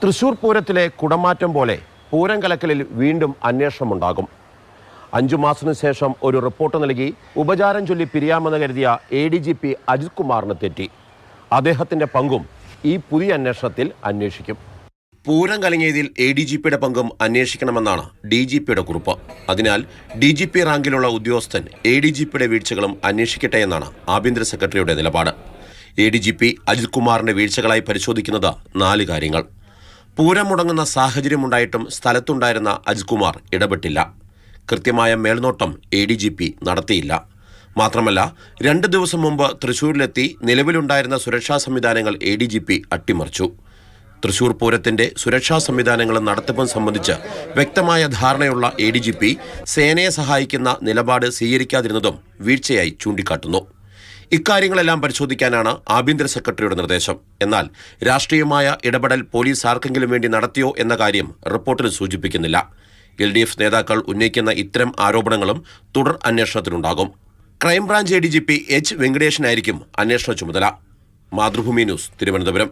തൃശൂർ പൂരത്തിലെ കുടമാറ്റം പോലെ പൂരം കലക്കലിൽ വീണ്ടും അന്വേഷണമുണ്ടാകും. 5 മാസത്തിനു ശേഷം ഒരു റിപ്പോർട്ട് നൽകി ഉപചാരം ചൊല്ലി പിരിയാമെന്ന് കരുതിയ ADGP അജിത് കുമാറിന് തെറ്റി. അദ്ദേഹത്തിന്റെ പങ്കും ഈ പുതിയ അന്വേഷണത്തിൽ അന്വേഷിക്കും. പൂരം കലങ്ങിയതിൽ ADGPയുടെ പങ്കും അന്വേഷിക്കണമെന്നാണ് DGPയുടെ കുറിപ്പ്. അതിനാൽ DGP റാങ്കിലുള്ള ഉദ്യോഗസ്ഥൻ ADGPയുടെ വീഴ്ചകളും അന്വേഷിക്കട്ടെ എന്നാണ് ആഭ്യന്തര സെക്രട്ടറിയുടെ നിലപാട്. ADGP അജിത് കുമാറിന്റെ വീഴ്ചകളായി പരിശോധിക്കുന്നത് 4 കാര്യങ്ങൾ. പൂരം മുടങ്ങുന്ന സാഹചര്യമുണ്ടായിട്ടും സ്ഥലത്തുണ്ടായിരുന്ന അജിത് കുമാർ ഇടപെട്ടില്ല. കൃത്യമായ മേൽനോട്ടം ADGP നടത്തിയില്ല. മാത്രമല്ല 2 ദിവസം മുമ്പ് തൃശൂരിലെത്തി നിലവിലുണ്ടായിരുന്ന സുരക്ഷാ സംവിധാനങ്ങൾ ADGP അട്ടിമറിച്ചു. തൃശൂർ പൂരത്തിന്റെ സുരക്ഷാ സംവിധാനങ്ങളും നടത്തിപ്പും സംബന്ധിച്ച് വ്യക്തമായ ധാരണയുള്ള ADGP സേനയെ സഹായിക്കുന്ന നിലപാട് സ്വീകരിക്കാതിരുന്നതും വീഴ്ചയായി ചൂണ്ടിക്കാട്ടുന്നു. ഇക്കാര്യങ്ങളെല്ലാം പരിശോധിക്കാനാണ് ആഭ്യന്തര സെക്രട്ടറിയുടെ നിർദ്ദേശം. എന്നാൽ രാഷ്ട്രീയമായ ഇടപെടൽ പോലീസ് ആർക്കെങ്കിലും വേണ്ടി നടത്തിയോ എന്ന കാര്യം റിപ്പോർട്ടിൽ സൂചിപ്പിക്കുന്നില്ല. LDF നേതാക്കൾ ഉന്നയിക്കുന്ന ഇത്തരം ആരോപണങ്ങളും തുടർ അന്വേഷണത്തിനുണ്ടാകും. Crime branch ADGP H. വെങ്കടേശനായിരിക്കും അന്വേഷണ ചുമതല. മാതൃഭൂമി ന്യൂസ്, തിരുവനന്തപുരം.